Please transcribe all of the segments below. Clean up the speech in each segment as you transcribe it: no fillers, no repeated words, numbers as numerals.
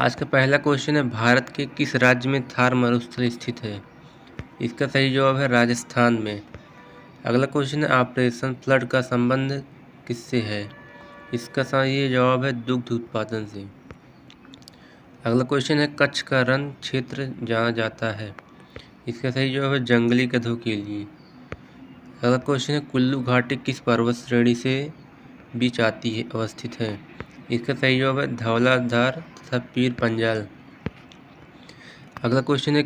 आज का पहला क्वेश्चन है, भारत के किस राज्य में थार मरुस्थल स्थित है? इसका सही जवाब है राजस्थान में। अगला क्वेश्चन है, ऑपरेशन फ्लड का संबंध किससे है? इसका सही जवाब है दुग्ध उत्पादन से। अगला क्वेश्चन है, कच्छ का रण क्षेत्र जाना जाता है। इसका सही जवाब है जंगली गधों के लिए। अगला क्वेश्चन है, कुल्लू घाटी किस पर्वत श्रेणी से बीच आती है अवस्थित है? इसका सही जवाब है धौलाधार तथा पीर पंजाल। अगला क्वेश्चन है,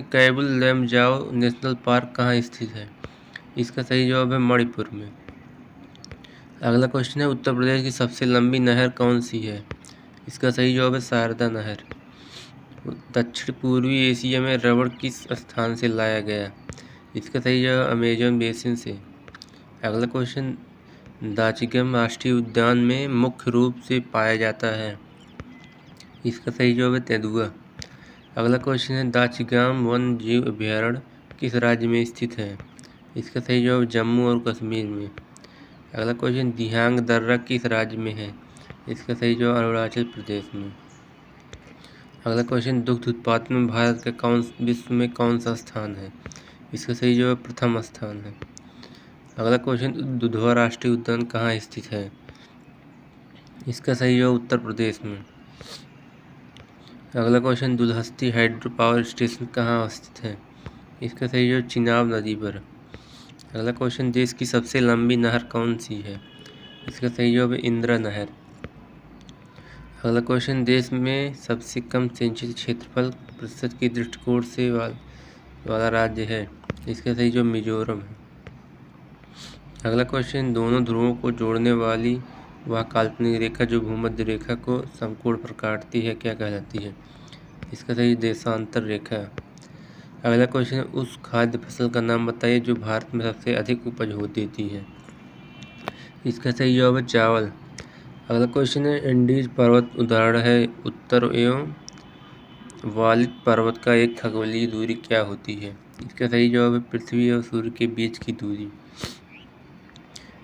कैबुल लमजाओ नेशनल पार्क कहाँ स्थित है? इसका सही जवाब है मणिपुर में। अगला क्वेश्चन है, उत्तर प्रदेश की सबसे लंबी नहर कौन सी है? इसका सही जवाब है शारदा नहर। दक्षिण पूर्वी एशिया में रबड़ किस स्थान से लाया गया? इसका सही जवाब अमेजन बेसिन से। अगला क्वेश्चन, दाचिगम राष्ट्रीय उद्यान में मुख्य रूप से पाया जाता है। इसका सही जवाब है तेंदुआ। अगला क्वेश्चन है, दाचिगाम वन जीव अभयारण्य किस राज्य में स्थित है? इसका सही जवाब जम्मू और कश्मीर में। अगला क्वेश्चन, दिहांग दर्रा किस राज्य में है? इसका सही जवाब अरुणाचल प्रदेश में। अगला क्वेश्चन, दुग्ध उत्पादन में भारत का विश्व में कौन सा स्थान है? इसका सही जवाब प्रथम स्थान है। अगला क्वेश्चन, दुधवा राष्ट्रीय उद्यान कहाँ स्थित है? इसका सही जवाब उत्तर प्रदेश में। अगला question, Dulhasti hydro power station कहाँ स्थित है? इसका सही जवाब चिनाब नदी पर। अगला क्वेश्चन, देश की सबसे लंबी नहर कौन सी है? इसका सही जवाब है इंदिरा नहर। अगला क्वेश्चन, देश में सबसे कम सिंचित क्षेत्रफल प्रतिशत के दृष्टिकोण से वाला राज्य है। इसका सही जवाब मिजोरम है। अगला क्वेश्चन, दोनों ध्रुवों को जोड़ने वाली वह काल्पनिक रेखा जो भूमध्य रेखा को समकोण पर काटती है क्या कहलाती है? इसका सही देशांतर रेखा। अगला क्वेश्चन, उस खाद्य फसल का नाम बताइए जो भारत में सबसे अधिक उपज देती है। इसका सही जवाब है चावल। अगला क्वेश्चन है, एंडीज पर्वत उदाहरण है उत्तर एवं वालिद पर्वत का एक खगोलीय दूरी क्या होती है? इसका सही जवाब है पृथ्वी और सूर्य के बीच की दूरी।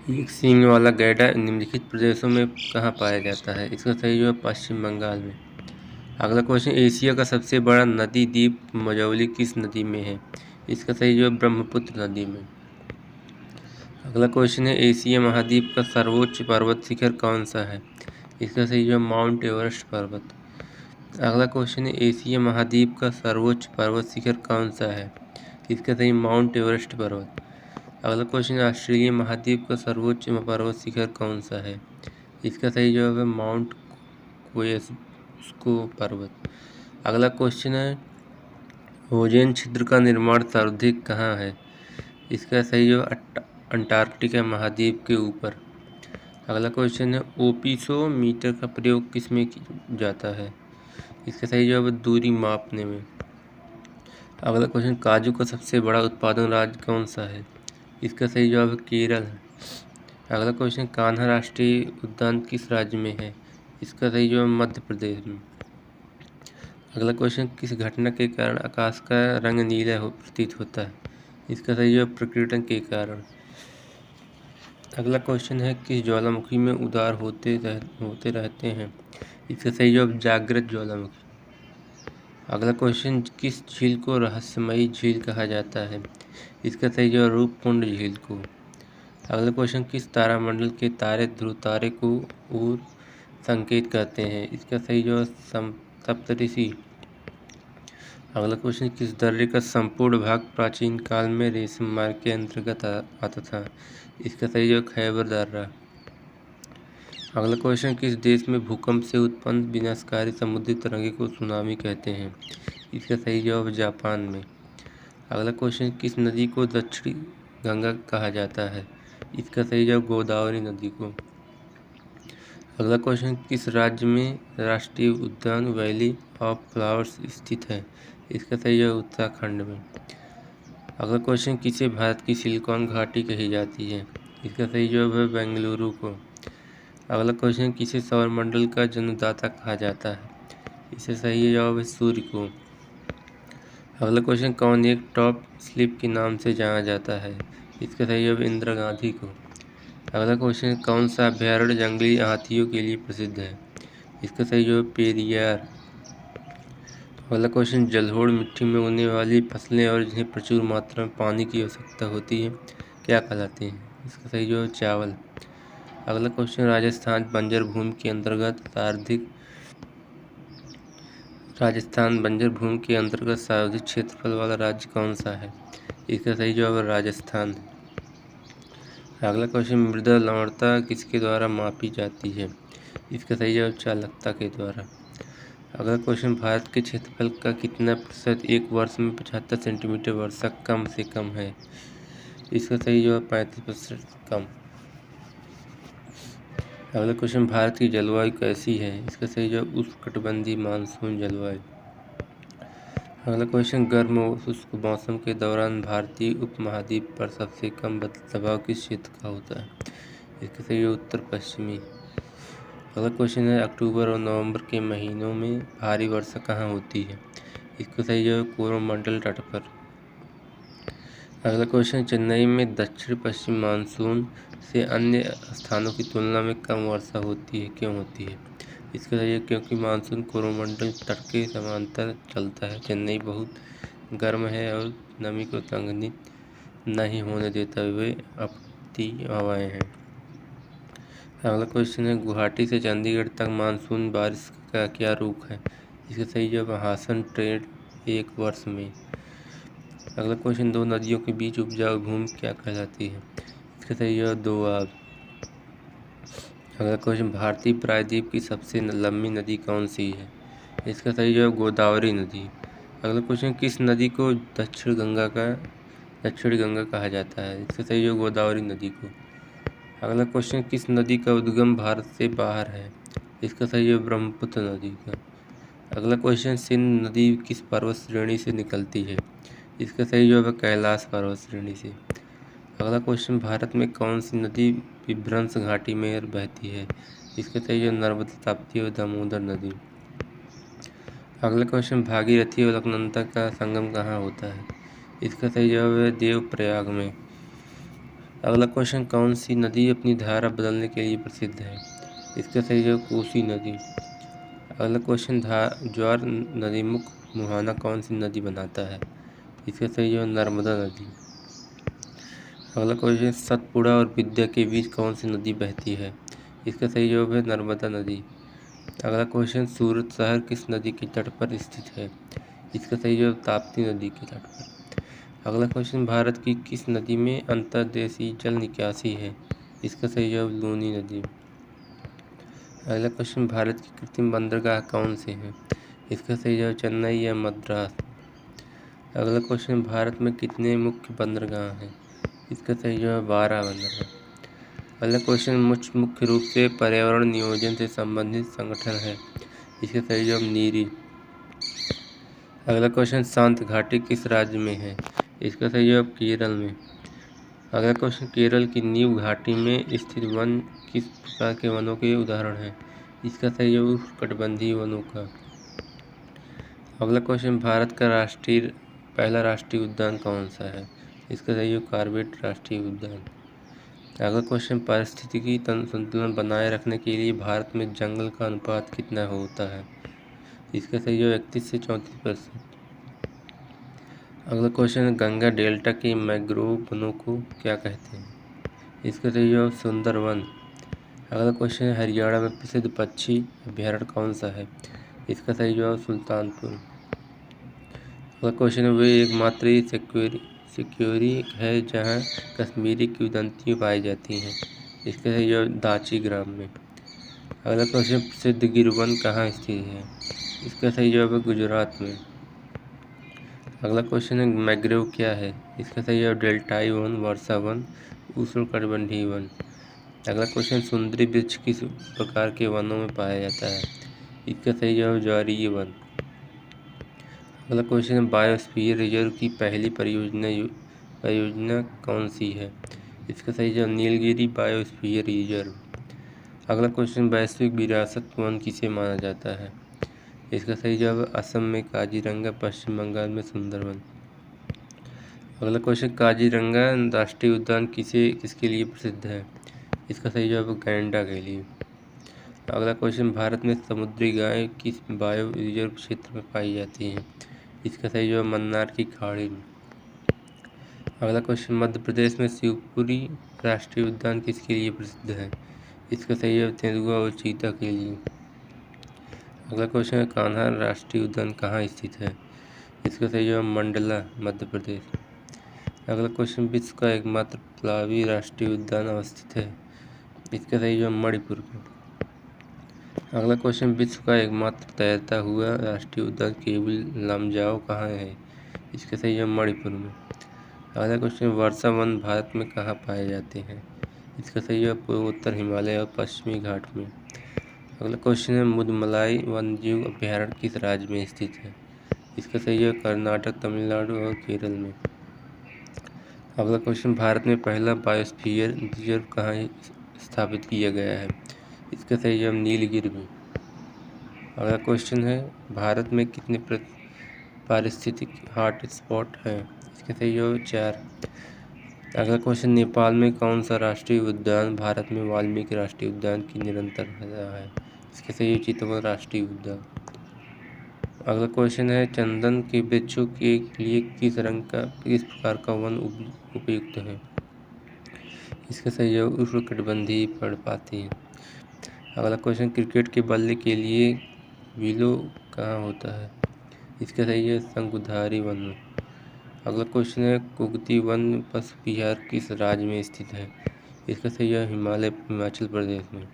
एक सींग वाला गैंडा निम्नलिखित प्रदेशों में कहाँ पाया जाता है? इसका सही जवाब पश्चिम बंगाल में। अगला क्वेश्चन, एशिया का सबसे बड़ा नदी द्वीप मजौली किस नदी में है? इसका सही जवाब ब्रह्मपुत्र नदी में। अगला क्वेश्चन है, एशिया महाद्वीप का सर्वोच्च पर्वत शिखर कौन सा है? इसका सही जवाब माउंट एवरेस्ट पर्वत। अगला क्वेश्चन है, एशिया महाद्वीप का सर्वोच्च पर्वत शिखर कौन सा है? इसका सही माउंट एवरेस्ट पर्वत। अगला क्वेश्चन, ऑस्ट्रेलिया महाद्वीप का सर्वोच्च पर्वत शिखर कौन सा है? इसका सही जवाब है माउंट कोयस्को पर्वत। अगला क्वेश्चन है, ओजोन छिद्र का निर्माण सर्वाधिक कहाँ है? इसका सही जवाब अंटार्कटिका महाद्वीप के ऊपर। अगला क्वेश्चन है, ओपिसोमीटर का प्रयोग किस में जाता है? इसका सही जवाब है दूरी मापने में। अगला क्वेश्चन, काजू का सबसे बड़ा उत्पादन राज्य कौन सा है? इसका सही जवाब है केरल है। अगला क्वेश्चन, कान्हा राष्ट्रीय उद्यान किस राज्य में है? इसका सही जवाब मध्य प्रदेश में। अगला क्वेश्चन, किस घटना के कारण आकाश का रंग नीला प्रतीत होता है? इसका सही जवाब प्रकीर्णन के कारण। अगला क्वेश्चन है, किस ज्वालामुखी में उदार होते रहते हैं? इसका सही जवाब जागृत ज्वालामुखी। अगला क्वेश्चन, किस झील को रहस्यमयी झील कहा जाता है? इसका सही जवाब रूपकुंड झील को। अगला क्वेश्चन, किस तारामंडल के तारे ध्रुव तारे को और संकेत करते हैं? इसका सही जवाब सप्तऋषि। अगला क्वेश्चन, किस दर्रे का संपूर्ण भाग प्राचीन काल में रेशम मार्ग के अंतर्गत आता था? इसका सही जवाब खैबर दर्रा। अगला क्वेश्चन, किस देश में भूकंप से उत्पन्न विनाशकारी समुद्री तरंगे को सुनामी कहते हैं? इसका सही जवाब जापान में। अगला क्वेश्चन, किस नदी को दक्षिणी गंगा कहा जाता है? इसका सही जवाब गोदावरी नदी को। अगला क्वेश्चन, किस राज्य में राष्ट्रीय उद्यान वैली ऑफ फ्लावर्स स्थित है? इसका सही जवाब उत्तराखंड में। अगला क्वेश्चन, किसे भारत की सिलिकॉन घाटी कही जाती है? इसका सही जवाब है बेंगलुरु को। अगला क्वेश्चन, किसे सौरमंडल का जन्मदाता कहा जाता है? इससे सही जवाब है सूर्य को। अगला क्वेश्चन, कौन एक टॉप स्लिप के नाम से जाना जाता है? इसका सही जवाब इंदिरा गांधी को। अगला क्वेश्चन, कौन सा अभयारण्य जंगली हाथियों के लिए प्रसिद्ध है? इसका सही जवाब पेरियार। अगला क्वेश्चन, जलोढ़ मिट्टी में उगने वाली फसलें और जिन्हें प्रचुर मात्रा में पानी की आवश्यकता होती है क्या कहलाती हैं? इसका सही जवाब चावल। अगला क्वेश्चन, राजस्थान बंजर भूमि के अंतर्गत सर्वाधिक क्षेत्रफल वाला राज्य कौन सा है? इसका सही जवाब है राजस्थान। अगला क्वेश्चन, मृदा लवणता किसके द्वारा मापी जाती है? इसका सही जवाब चालकता के द्वारा। अगला क्वेश्चन, भारत के क्षेत्रफल का कितना प्रतिशत एक वर्ष में 75 सेंटीमीटर वर्षा कम से कम है? इसका सही जवाब 35% कम। अगला क्वेश्चन, भारत की जलवायु कैसी है? इसका सही जवाब उष्णकटिबंधीय मानसून जलवायु। अगला क्वेश्चन, गर्म और शुष्क मौसम के दौरान भारतीय उपमहाद्वीप पर सबसे कम दबाव किस क्षेत्र का होता है? इसका सही जवाब उत्तर पश्चिमी। अगला क्वेश्चन है, अक्टूबर और नवंबर के महीनों में भारी वर्षा कहाँ होती है? इसका सही जवाब कोरोमंडल तट पर। अगला क्वेश्चन, चेन्नई में दक्षिण पश्चिम मानसून से अन्य स्थानों की तुलना में कम वर्षा होती है, क्यों होती है? इसका सही है क्योंकि मानसून कोरोमंडल तट के समांतर चलता है। चेन्नई बहुत गर्म है और नमी को संघनित नहीं होने देता हुए अपती हवाएं हैं। अगला क्वेश्चन है, गुवाहाटी से चंडीगढ़ तक मानसून बारिश का क्या रुख है? इसका सही जवाब हासन ट्रेड एक वर्ष में। अगला क्वेश्चन, दो नदियों के बीच उपजाऊ भूमि क्या कहलाती है? इसका सही जवाब दोआब। अगला क्वेश्चन, भारतीय प्रायद्वीप की सबसे लंबी नदी कौन सी है? इसका सही जवाब गोदावरी नदी। अगला क्वेश्चन, किस नदी को दक्षिण गंगा कहा जाता है? इसका सही जवाब गोदावरी नदी को। अगला क्वेश्चन, किस नदी का उद्गम भारत से बाहर है? इसका सही जवाब ब्रह्मपुत्र नदी का। अगला क्वेश्चन, सिंध नदी किस पर्वत श्रेणी से निकलती है? इसका सही जवाब है कैलाश पर्वत श्रेणी से। अगला क्वेश्चन, भारत में कौन सी नदी विभ्रंश घाटी में बहती है? इसका सही जवाब नर्मदा, ताप्ती और दामोदर नदी। अगला क्वेश्चन, भागीरथी और अलकनंदा का संगम कहाँ होता है? इसका सही जवाब है देवप्रयाग में। अगला क्वेश्चन, कौन सी नदी अपनी धारा बदलने के लिए प्रसिद्ध है? इसका सही जवाब कोसी नदी। अगला क्वेश्चन, ज्वार नदीमुख मुहाना कौन सी नदी बनाता है? इसका सही जवाब नर्मदा नदी। अगला क्वेश्चन, सतपुड़ा और विद्या के बीच कौन सी नदी बहती है? इसका सही जवाब है नर्मदा नदी। अगला क्वेश्चन, सूरत शहर किस नदी के तट पर स्थित है? इसका सही जवाब ताप्ती नदी के तट पर। अगला क्वेश्चन, भारत की किस नदी में अंतर्देशीय जल निकासी है? इसका सही जवाब लूनी नदी। अगला क्वेश्चन, भारत की कृत्रिम बंदरगाह कौन से हैं? इसका सही जवाब चेन्नई या मद्रास। अगला क्वेश्चन, भारत में कितने मुख्य बंदरगाह हैं? इसका सही जवाब 12 बंदरगाह। अगला क्वेश्चन, मुख्य रूप से पर्यावरण नियोजन से संबंधित संगठन है? इसका सही जवाब नीरी। अगला क्वेश्चन, शांत घाटी किस राज्य में है? इसका सही जवाब केरल में। अगला क्वेश्चन, केरल की नीव घाटी में स्थित वन किस प्रकार के वनों के उदाहरण हैं? इसका सही जवाब उष्णकटिबंधीय वनों का। अगला क्वेश्चन, भारत का पहला राष्ट्रीय उद्यान कौन सा है? इसका सही जवाब कॉर्बेट राष्ट्रीय उद्यान। अगला क्वेश्चन, पारिस्थितिकी संतुलन बनाए रखने के लिए भारत में जंगल का अनुपात कितना होता है? इसका सही जवाब 31 से 34%। अगला क्वेश्चन, गंगा डेल्टा के मैंग्रोव वनों को क्या कहते हैं? इसका सही जवाब सुंदरवन। अगला क्वेश्चन, हरियाणा में प्रसिद्ध पक्षी अभयारण्य कौन सा है? इसका सही जवाब सुल्तानपुर। अगला क्वेश्चन, वे एकमात्र सिक्योरी है जहां कश्मीरी किंवदंतियां पाई जाती हैं? इसका सही जवाब दाची ग्राम में। अगला क्वेश्चन, प्रसिद्ध गिर वन कहाँ स्थित है? इसका सही जवाब है गुजरात में। अगला क्वेश्चन है, मैंग्रोव क्या है? इसका सही जवाब डेल्टाई वन, वर्षा वन, उष्णकटिबंधीय वन। अगला क्वेश्चन, सुंदरी वृक्ष किस प्रकार के वनों में पाया जाता है? इसका सही जवाब ज्वारीय वन। अगला क्वेश्चन, बायोस्फीयर रिजर्व की पहली परियोजना कौन सी है? इसका सही जवाब नीलगिरी बायोस्फीयर रिजर्व। अगला क्वेश्चन, वैश्विक विरासत वन किसे माना जाता है? इसका सही जवाब असम में काजीरंगा, पश्चिम बंगाल में सुंदरवन। अगला क्वेश्चन, काजीरंगा राष्ट्रीय उद्यान किसके लिए प्रसिद्ध है? इसका सही जवाब है गैंडा के लिए। अगला क्वेश्चन, भारत में समुद्री गाय किस बायो रिजर्व क्षेत्र में पाई जाती है? इसका सही जवाब मन्नार की खाड़ी में। अगला क्वेश्चन, मध्य प्रदेश में शिवपुरी राष्ट्रीय उद्यान किसके लिए प्रसिद्ध है? इसका सही जवाब तेंदुआ और चीता के लिए। अगला क्वेश्चन है, कान्हा राष्ट्रीय उद्यान कहाँ स्थित है? इसका सही जवाब मंडला, मध्य प्रदेश। अगला क्वेश्चन, विश्व का एकमात्र प्लावी राष्ट्रीय उद्यान अवस्थित है? इसका सही जवाब मणिपुर में। अगला क्वेश्चन, विश्व का एकमात्र तैरता हुआ राष्ट्रीय उद्यान केबुल लामजाओ कहाँ है? इसका सही जवाब मणिपुर में। अगला क्वेश्चन, वर्षा वन भारत में कहाँ पाए जाते हैं? इसका सही जवाब पूर्वोत्तर हिमालय और पश्चिमी घाट में। अगला क्वेश्चन है, मुदमलाई वन्यजीव अभयारण्य किस राज्य में स्थित है? इसका सही जवाब कर्नाटक, तमिलनाडु और केरल में। अगला क्वेश्चन, भारत में पहला बायोस्फीयर रिजर्व कहाँ स्थापित किया गया है? इसका सही जवाब नीलगिरी में। अगला क्वेश्चन है, भारत में कितने पारिस्थितिक हॉट स्पॉट हैं? इसका सही जवाब 4। अगला क्वेश्चन, नेपाल में कौन सा राष्ट्रीय उद्यान भारत में वाल्मीकि राष्ट्रीय उद्यान की निरंतर है? इसका सही जवाब चितवन राष्ट्रीय उद्यान। अगला क्वेश्चन है, चंदन के वृक्षों के लिए किस प्रकार का वन उपयुक्त है? इसका सही जवाब उष्णकटिबंधीय पर्णपाती है। अगला क्वेश्चन, क्रिकेट के बल्ले के लिए विलो कहाँ होता है? इसका सही है शंकुधारी वन में। अगला क्वेश्चन है, कुगती वन पशु विहार किस राज्य में स्थित है? इसका सही है हिमाचल प्रदेश में।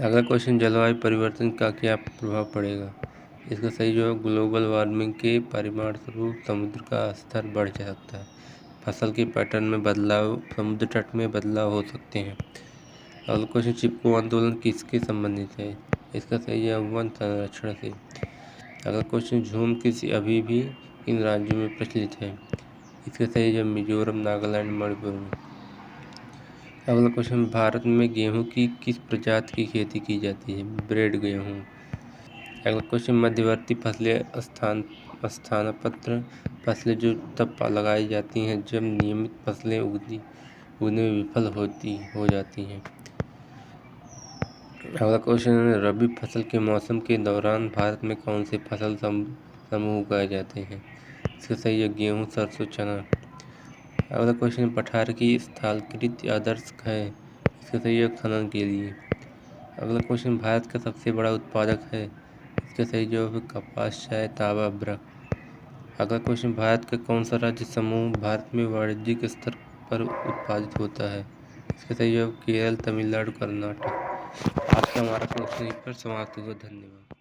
अगला क्वेश्चन, जलवायु परिवर्तन का क्या प्रभाव पड़ेगा? इसका सही जवाब ग्लोबल वार्मिंग के परिणाम स्वरूप समुद्र का स्तर बढ़ सकता है, फसल के पैटर्न में बदलाव, समुद्र तट में बदलाव हो सकते हैं। अगला क्वेश्चन, चिपको आंदोलन किसके संबंधित है? इसका सही जवाब वन संरक्षण से। अगला क्वेश्चन, झूम कृषि अभी भी किन राज्यों में प्रचलित है? इसका सही जवाब मिजोरम, नागालैंड, मणिपुर में। अगला क्वेश्चन, भारत में गेहूं की किस प्रजाति की खेती की जाती है? ब्रेड गेहूं। अगला क्वेश्चन, मध्यवर्ती फसलें स्थानपत्र फसलें जो तब लगाई जाती हैं जब नियमित फसलें उगने में विफल हो जाती हैं। अगला क्वेश्चन है, रबी फसल के मौसम के दौरान भारत में कौन से फसल समूह उगाए जाते हैं? इसका सही है गेहूँ, सरसों, चना। अगला क्वेश्चन, पठार की स्थलाकृति आदर्श है? इसका सही है खनन के लिए। अगला क्वेश्चन, भारत का सबसे बड़ा उत्पादक है? इसका सही जवाब है कपास, चाय, तांबा, अभ्रक। अगला क्वेश्चन, भारत का कौन सा राज्य समूह भारत में वाणिज्यिक स्तर पर उत्पादित होता है? इसका सही जवाब केरल, तमिलनाडु, कर्नाटक। आज का हमारा क्वेश्चन यहीं पर समाप्त हुआ। धन्यवाद।